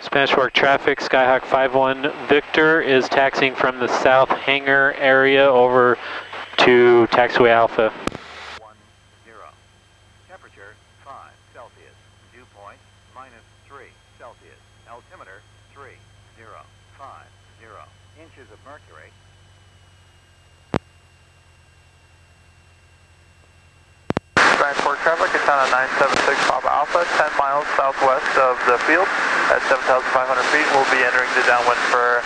Spanish Fork traffic, Skyhawk 51 Victor is taxiing from the south hangar area over to taxiway Alpha. 10. Temperature 5 Celsius. Dew point -3 Celsius. Altimeter 3050. Inches of mercury. Spanish Fork traffic, it's on a 976 Papa Alpha, 10 miles southwest of the field at 7,500 feet. We'll be entering the downwind for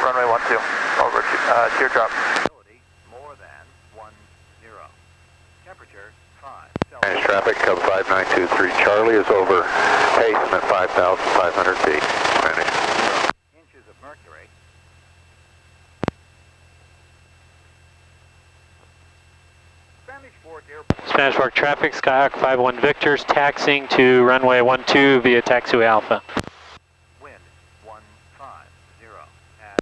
runway 12 over to teardrop. More than 10. Temperature 5 Spanish Celsius. traffic, Cub 5923 Charlie is over Payson at 5,500 feet. Spanish. Inches of mercury. Spanish Fork Airport. Spanish Fork traffic, Skyhawk 51 Victor's taxiing to runway 12 via taxiway Alpha. Wind 150 at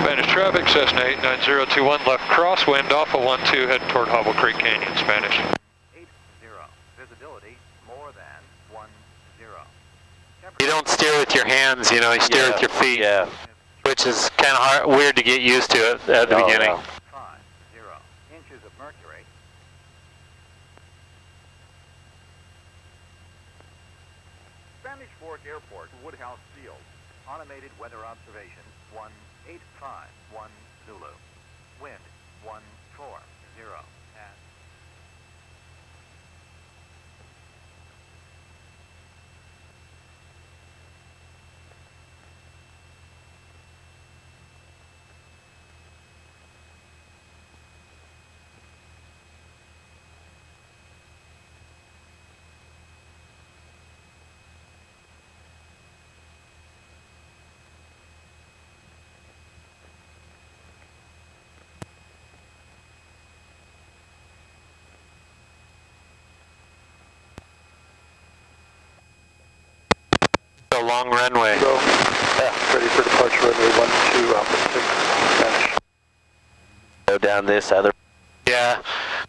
Spanish traffic, Cessna 89021, left crosswind off of 12, heading toward Hobble Creek Canyon, Spanish. 80. Visibility more than 10. You don't steer with your hands, you know, you steer with your feet. Yeah. Which is kind of weird to get used to at the beginning. Yeah. 50 inches of mercury. Spanish Fork Airport, Woodhouse Field. Automated weather observation 1851 Zulu. Wind 140 at The long runway. So, yeah, ready for departure runway 12 Alpha 6, Spanish. Go down this other. Yeah,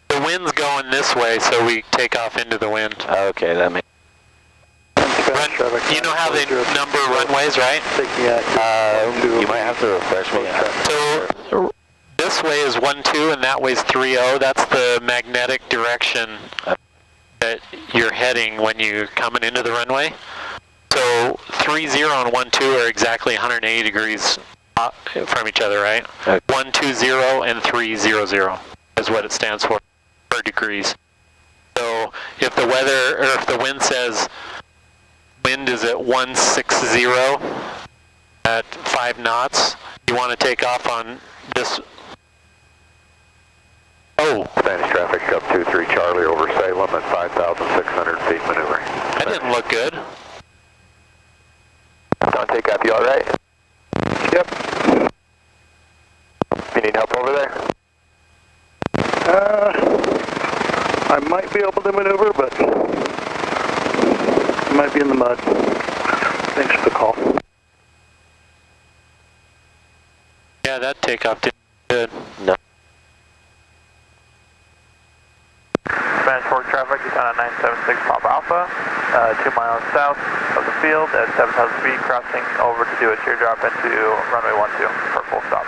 the wind's going this way, so we take off into the wind. Okay, that makes. You know how they number runways, right? Taking active. You might have to refresh me. So this way is 12 and that way's 30. That's the magnetic direction that you're heading when you're coming into the runway. So 30 and 12 are exactly 180 degrees from each other, right? Okay. 120 and 300 is what it stands for degrees. So if the weather or if the wind says wind is at 160 at 5 knots, you want to take off on this. Oh, Spanish traffic, Cub 23 Charlie over Salem at 5,600 feet maneuvering. that didn't look good. Don't take off, you alright? Yep. You need help over there? I might be able to maneuver, but I might be in the mud. Thanks for the call. Yeah, that takeoff did good. No. Spanish Fork traffic is on a 976 Papa Alpha, 2 miles south of the field at 7,000 feet, crossing over to do a teardrop into runway 12 for full stop.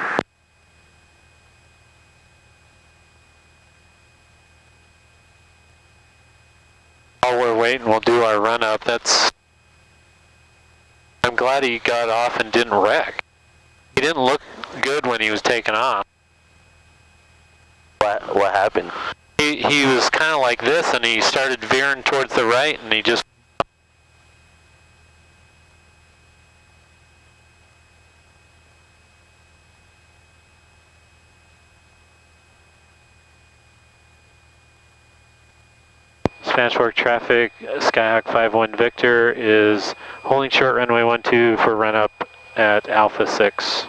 While we're waiting, we'll do our run up. I'm glad he got off and didn't wreck. He didn't look good when he was taking off. What happened? He was kind of like this, and he started veering towards the right, and he just. Spanish Fork traffic, Skyhawk 51 Victor is holding short runway 12 for run up at Alpha 6.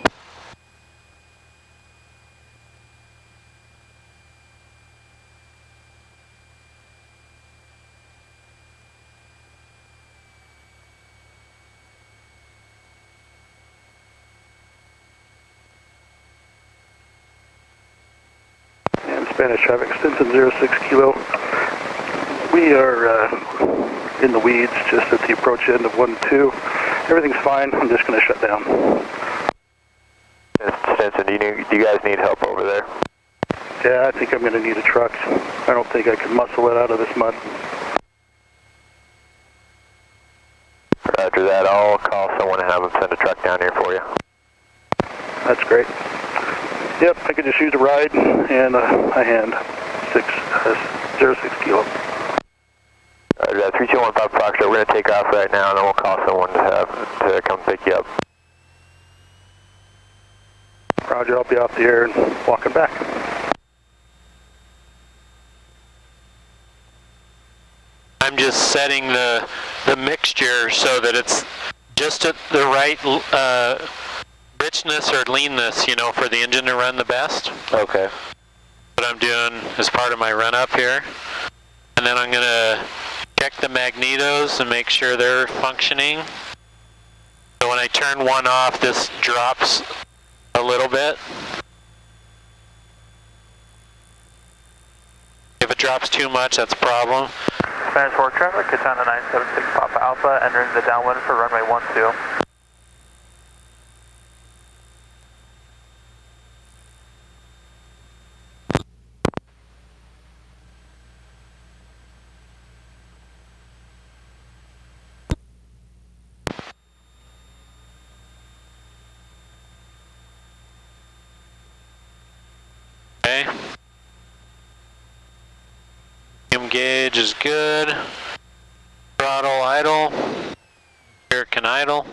And Spanish traffic, Stinson 06 Kilo. We are in the weeds just at the approach end of 1-2. Everything's fine. I'm just going to shut down. Stinson, do you guys need help over there? Yeah, I think I'm going to need a truck. I don't think I can muscle it out of this mud. After that, I'll call someone and have them send a truck down here for you. That's great. Yep, I could just use a ride and a hand. 06 kilo. Roger that, 3215 Foxtrot, we're going to take off right now and then we'll call someone to come pick you up. Roger, I'll be off the air and walking back. I'm just setting the mixture so that it's just at the right richness or leanness, you know, for the engine to run the best. Okay. What I'm doing as part of my run up here. And then I'm going to check the magnetos and make sure they're functioning. So when I turn one off, this drops a little bit. If it drops too much, that's a problem. Spanish Fork traffic, Katana 976 Papa Alpha, entering the downwind for runway 12. Okay. Gauge is good. Throttle idle. Here can idle.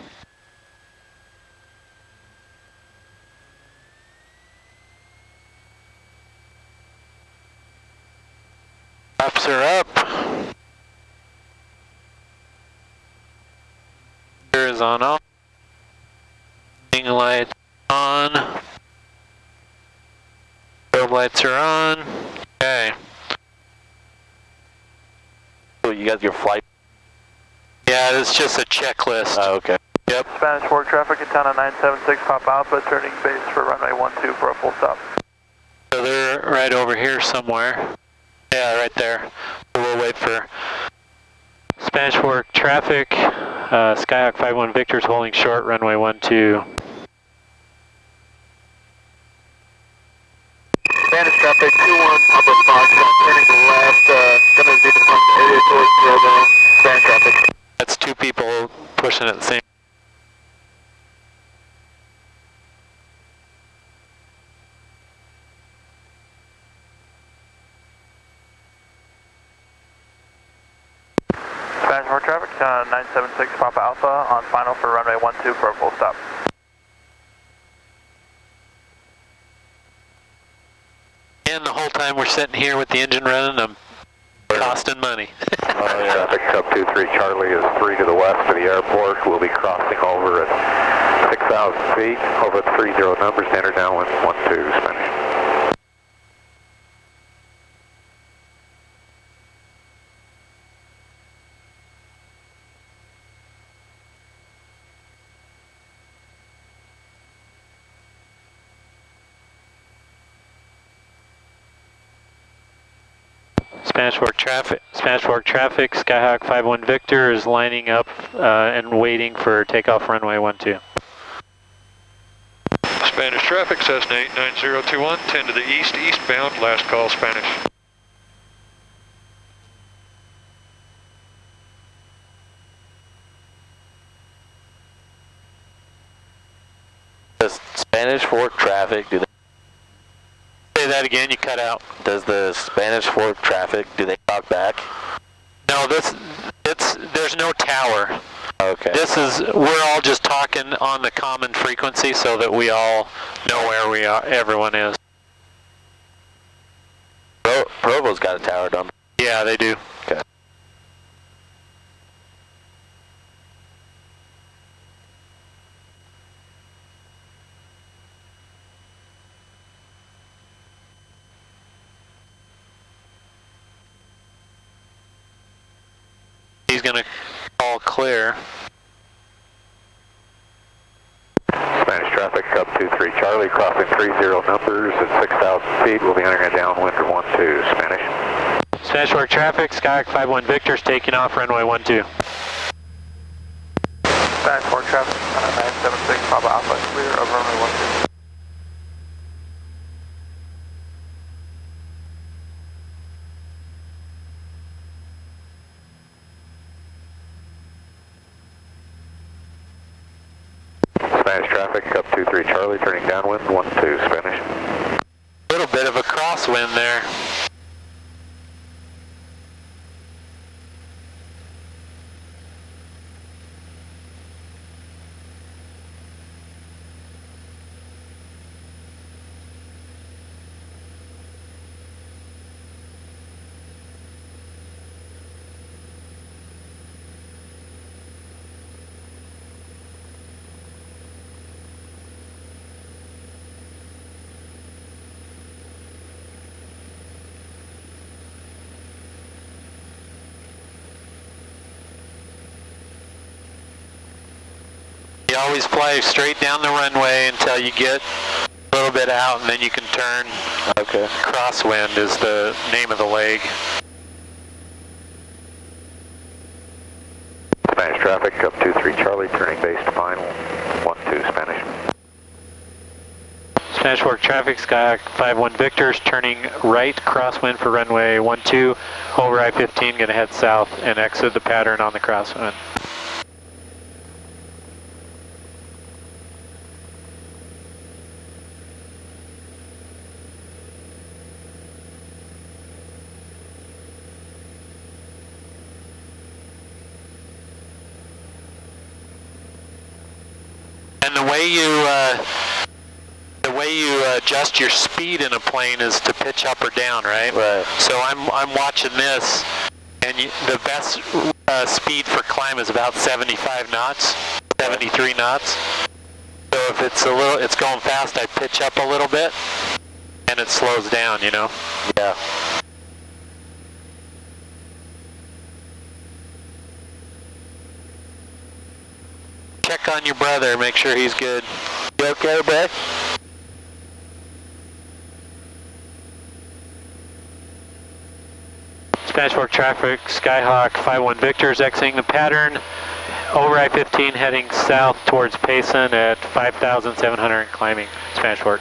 Flaps are up. Here is on off. Lights on. Strobe lights are on. Okay. So you got your flight? Yeah, it's just a checklist. Oh, okay. Yep. Spanish Fork traffic, Katana 976 Papa Alpha, turning base for runway 12 for a full stop. So they're right over here somewhere. Yeah, right there. So we'll wait for Spanish Fork traffic. Skyhawk 51 Victor's holding short, runway 12. Spanish traffic, 21 Papa Foxtrot, turning left, gonna do the area towards Brayden. Spanish traffic. That's two people pushing at the same. Spanish Fork traffic, Katana 976 Papa Alpha, on final for runway 12 for a full stop. And the whole time we're sitting here with the engine running, I'm costing money. Traffic sub 23 Charlie is 3 to the west of the airport. We'll be crossing over at 6,000 feet, over at 30 numbers, enter downwind 12 Spanish. Spanish Fork traffic, Skyhawk 51 Victor is lining up and waiting for takeoff runway 12. Spanish traffic, Cessna 89021, 10 to the east, eastbound, last call Spanish. Does Spanish Fork traffic, do they? Say that again, you cut out. Does the Spanish Fork traffic, do they talk back? No, there's no tower. Okay. This is, we're all just talking on the common frequency so that we all know where we are, everyone is. Provo's got a tower, don't they? Yeah, they do. Okay. He's gonna call clear. Spanish traffic up 23 Charlie, crossing 30 numbers at 6,000 feet. We'll be entering a downwind for 12 Spanish. Spanish Fork traffic, Skyhawk 51 Victor's taking off runway 12. Spanish Fork traffic, 976 Papa Alpha, clear of runway 12. Spanish traffic, up 23 Charlie, turning downwind, 12 Spanish. A little bit of a crosswind there. You always fly straight down the runway until you get a little bit out, and then you can turn. Okay. Crosswind is the name of the leg. Spanish traffic, up 23 Charlie, turning base to final, 12 Spanish. Spanish Fork traffic, Skyhawk 51 Victor's turning right, crosswind for runway 12, over I-15, gonna head south and exit the pattern on the crosswind. And the way you adjust your speed in a plane is to pitch up or down, right? Right. So I'm watching this, and the best speed for climb is about 75 knots, 73 knots. So if it's going fast, I pitch up a little bit, and it slows down, you know? Yeah. Check on your brother, make sure he's good. You okay, Bray? Spanish Fork traffic, Skyhawk 51 Victor's exiting the pattern, over I-15 heading south towards Payson at 5,700 climbing, Spanish Fork.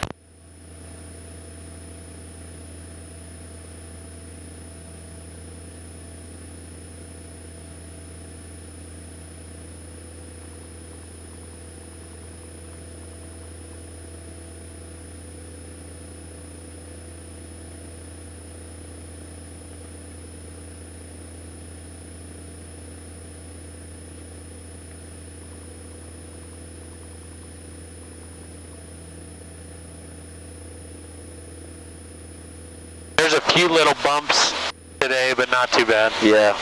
There's a few little bumps today, but not too bad. Yeah.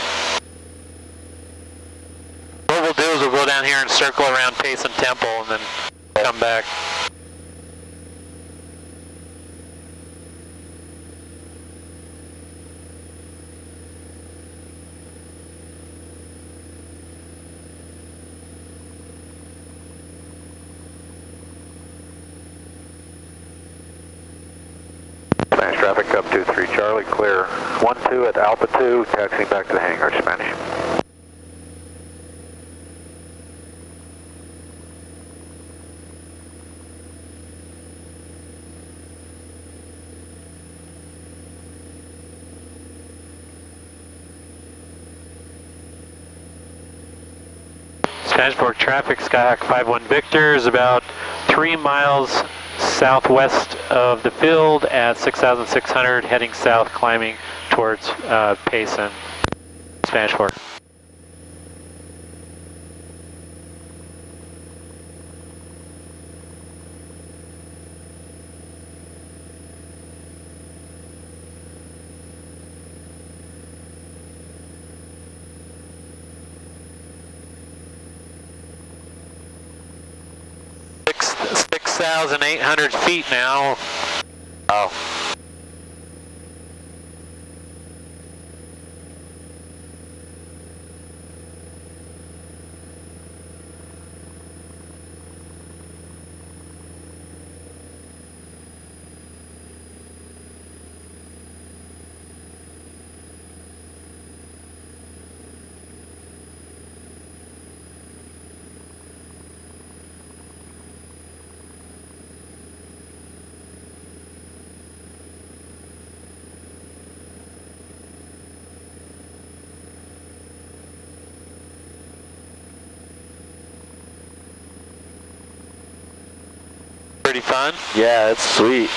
What we'll do is we'll go down here and circle around Payson Temple and then come back. Spanish traffic, up 23 Charlie, clear, 12 at Alpha 2, taxiing back to the hangar, Spanish. Spanish Fork traffic, Skyhawk 51 Victor is about 3 miles southwest of the field at 6,600, heading south, climbing towards Payson, Spanish Fork. Six 6,800 feet now. Oh. pretty fun? Yeah, it's sweet.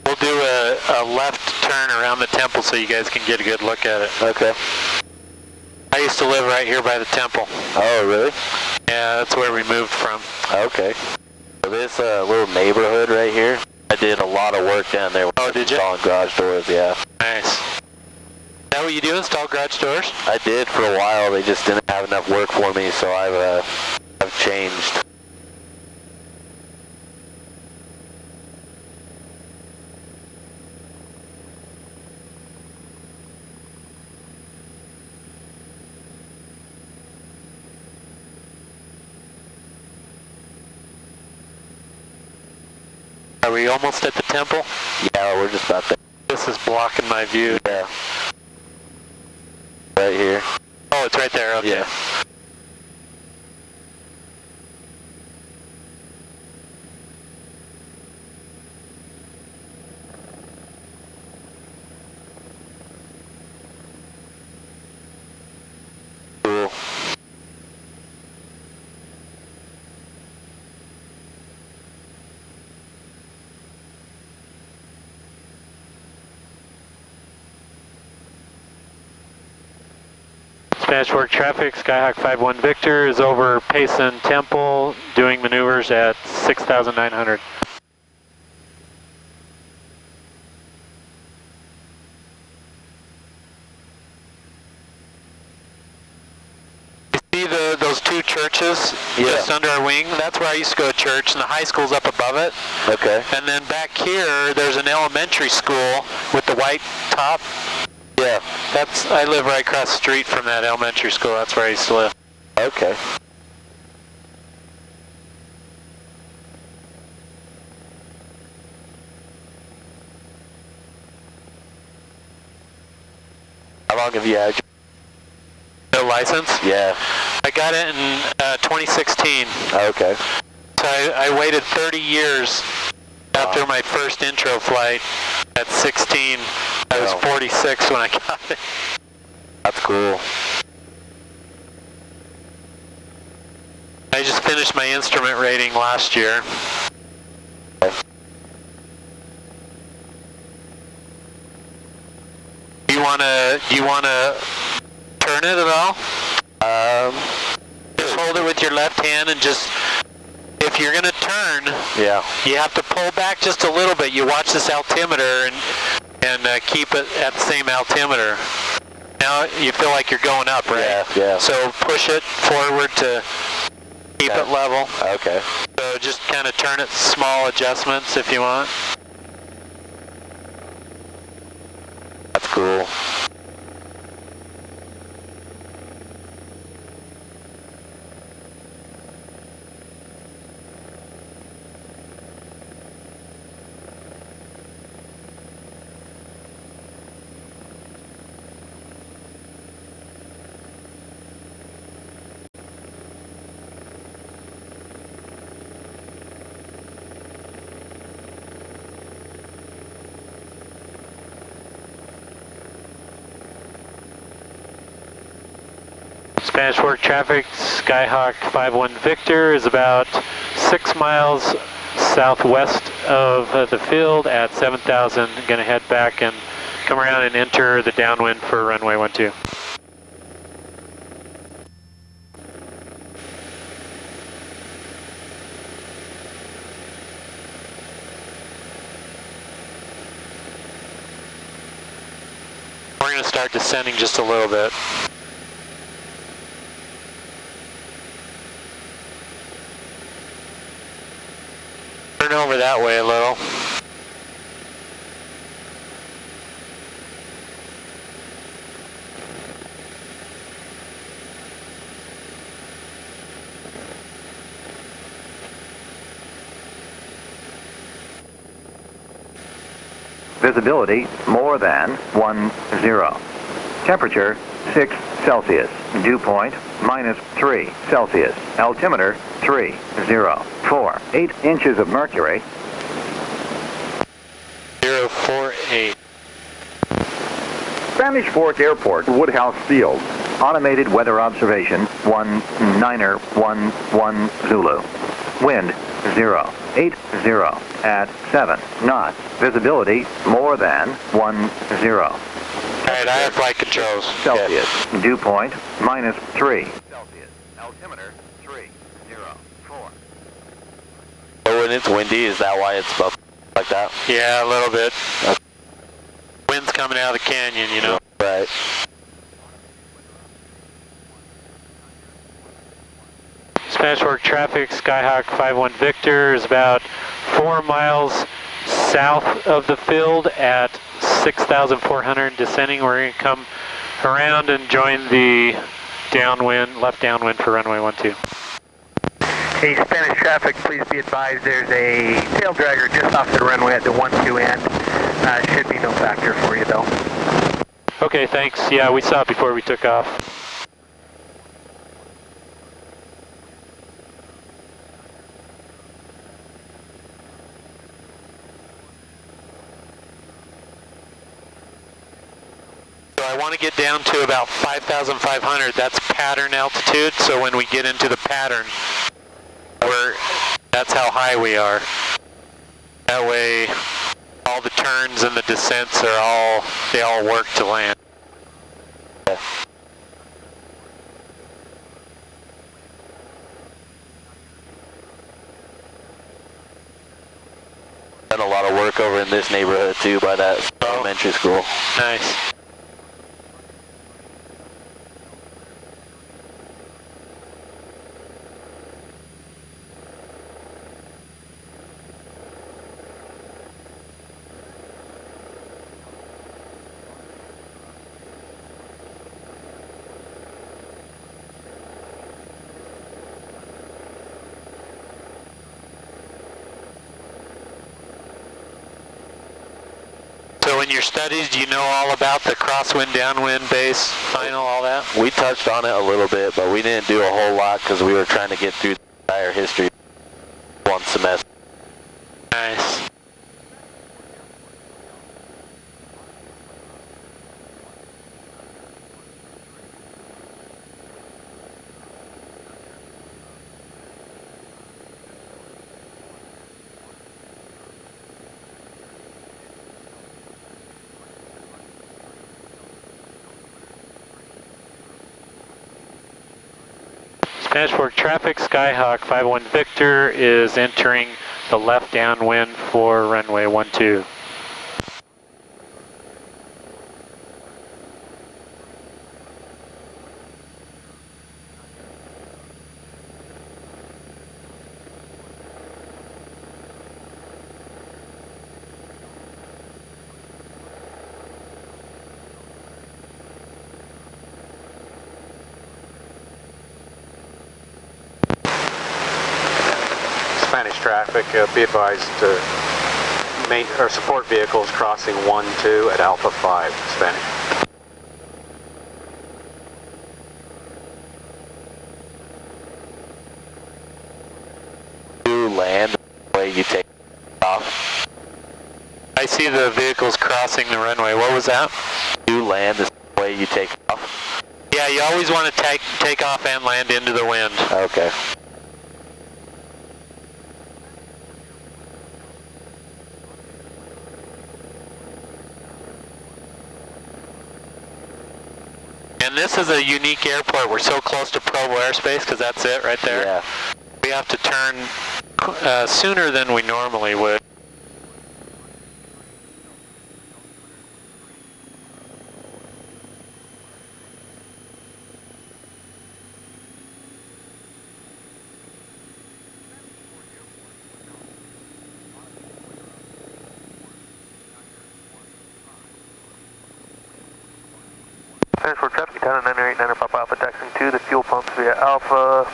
We'll do a left turn around the temple so you guys can get a good look at it. Okay. I used to live right here by the temple. Oh, really? Yeah, that's where we moved from. Okay. So this little neighborhood right here, I did a lot of work down there. Oh, did you? Installing garage doors, yeah. Nice. Is that what you do, install garage doors? I did for a while. They just didn't have enough work for me, so I've changed. Are we almost at the temple? Yeah, we're just about there. This is blocking my view. Yeah. Right here. Oh, it's right there. Okay. Yeah. Cool. Spanish Fork traffic, Skyhawk 51 Victor is over Payson Temple doing maneuvers at 6,900. You see those two churches just under our wing? That's where I used to go to church, and the high school's up above it. Okay. And then back here, there's an elementary school with the white top. Yeah. I live right across the street from that elementary school. That's where I used to live. Okay. How long have you had No license? Yeah. I got it in 2016. Okay. So I waited 30 years after my first intro flight at 16. I was 46 when I got it. That's cool. I just finished my instrument rating last year. Do you wanna turn it at all? Just hold it with your left hand and just, if you're gonna turn, Yeah. you have to pull back just a little bit. You watch this altimeter and keep it at the same altimeter. Now you feel like you're going up, right? Yeah, yeah. So push it forward to keep it level. Okay. So just kind of turn it, small adjustments if you want. That's cool. Spanish Fork traffic, Skyhawk 51 Victor is about 6 miles southwest of the field at 7,000. Going to head back and come around and enter the downwind for runway 12. We're going to start descending just a little bit. Turn over that way a little. Visibility more than 10. Temperature 6 Celsius. Dew point -3 Celsius. Altimeter 304. 8 inches of mercury. 048. Spanish Fork Airport, Woodhouse Field. Automated weather observation 1911 Zulu. Wind 080 at 7 knots. Visibility more than 10. Alright, I have flight controls. Celsius. Okay. Dew point -3 Celsius. Altimeter 304. So when it's windy, is that why it's buff like that? Yeah, a little bit. Wind's coming out of the canyon, you know. Right. Spanish Fork traffic, Skyhawk 51 Victor is about 4 miles south of the field at 6,400 descending. We're going to come around and join the downwind, left downwind for runway 12. Hey, Spanish traffic, please be advised there's a tail dragger just off the runway at the 12 end. Should be no factor for you though. Okay, thanks. Yeah, we saw it before we took off. I want to get down to about 5,500. That's pattern altitude, so when we get into the pattern, that's how high we are. That way, all the turns and the descents they all work to land. Done a lot of work over in this neighborhood too by that elementary school. Nice. So in your studies, do you know all about the crosswind, downwind, base, final, all that? We touched on it a little bit, but we didn't do a whole lot because we were trying to get through the entire history one semester. Nice. Spanish Fork traffic, Skyhawk 51 Victor is entering the left downwind for runway 12. Spanish traffic, be advised support vehicles crossing 12 at Alpha 5, Spanish. You land the way you take off. I see the vehicles crossing the runway. What was that? You land the way you take off. Yeah, you always want to take off and land into the wind. Okay. And this is a unique airport. We're so close to Provo airspace because that's it right there. Yeah. We have to turn sooner than we normally would. Transport traffic, down at 989er Papa Alpha, taxiing to the fuel pumps via Alpha.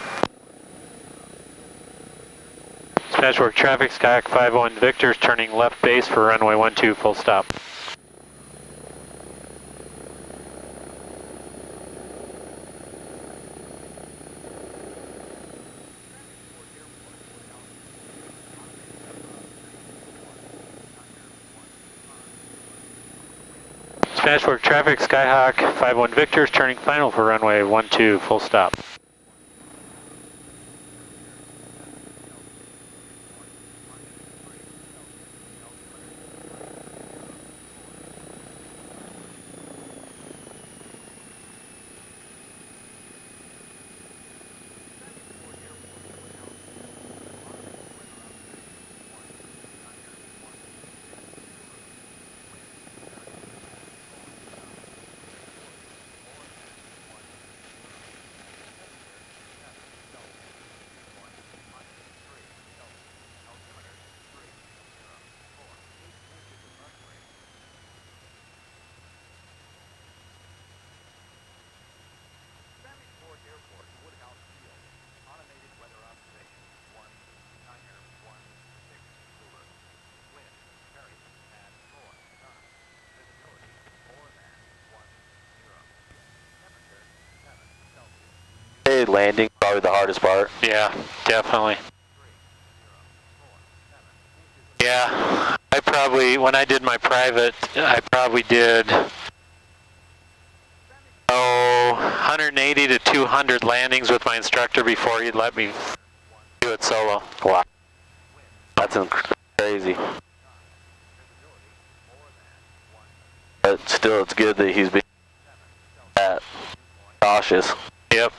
Dispatchwork traffic, Skyhawk 51 Victor's turning left base for runway 12, full stop. Dispatchwork traffic, Skyhawk 51 Victor's turning final for runway 12, full stop. Landing, probably the hardest part. Yeah, definitely. Yeah, I probably, when I did my private, I probably did, 180 to 200 landings with my instructor before he'd let me do it solo. Wow. That's crazy. But still, it's good that he's being that cautious. Yep.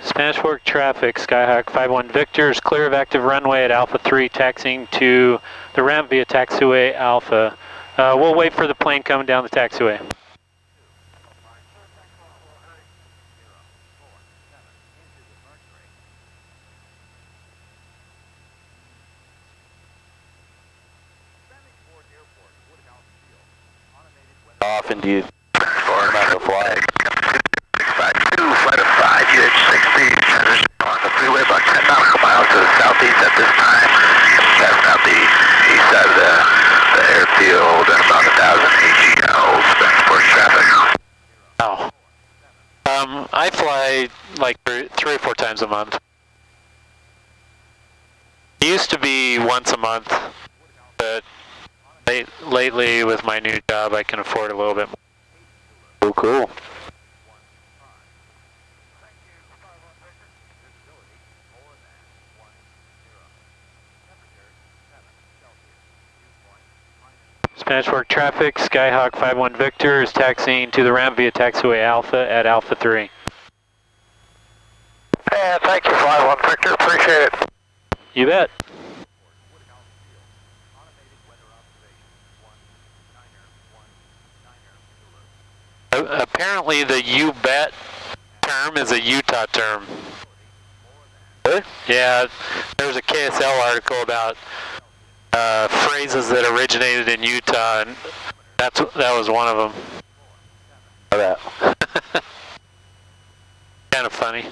Dispatchwork traffic, Skyhawk 51 Victor's clear of active runway at Alpha 3, taxiing to the ramp via taxiway Alpha. We'll wait for the plane coming down the taxiway. How often do you have to fly? 652, flight of 5, UH-60, transition on the freeway about 10 nautical miles to the southeast at this time. Passing out the east side of the airfield and about 1,000 AGL, transport traffic. Oh. I fly like 3 or 4 times a month. It used to be once a month, but lately with my new job I can afford a little bit more. Oh, cool. Dispatchwork traffic, Skyhawk 51 Victor is taxiing to the ramp via taxiway Alpha at Alpha 3. And thank you, 51 Victor, appreciate it. You bet. Apparently the "you bet" term is a Utah term. Really? Yeah, there was a KSL article about phrases that originated in Utah, and that was one of them. How about? Kind of funny.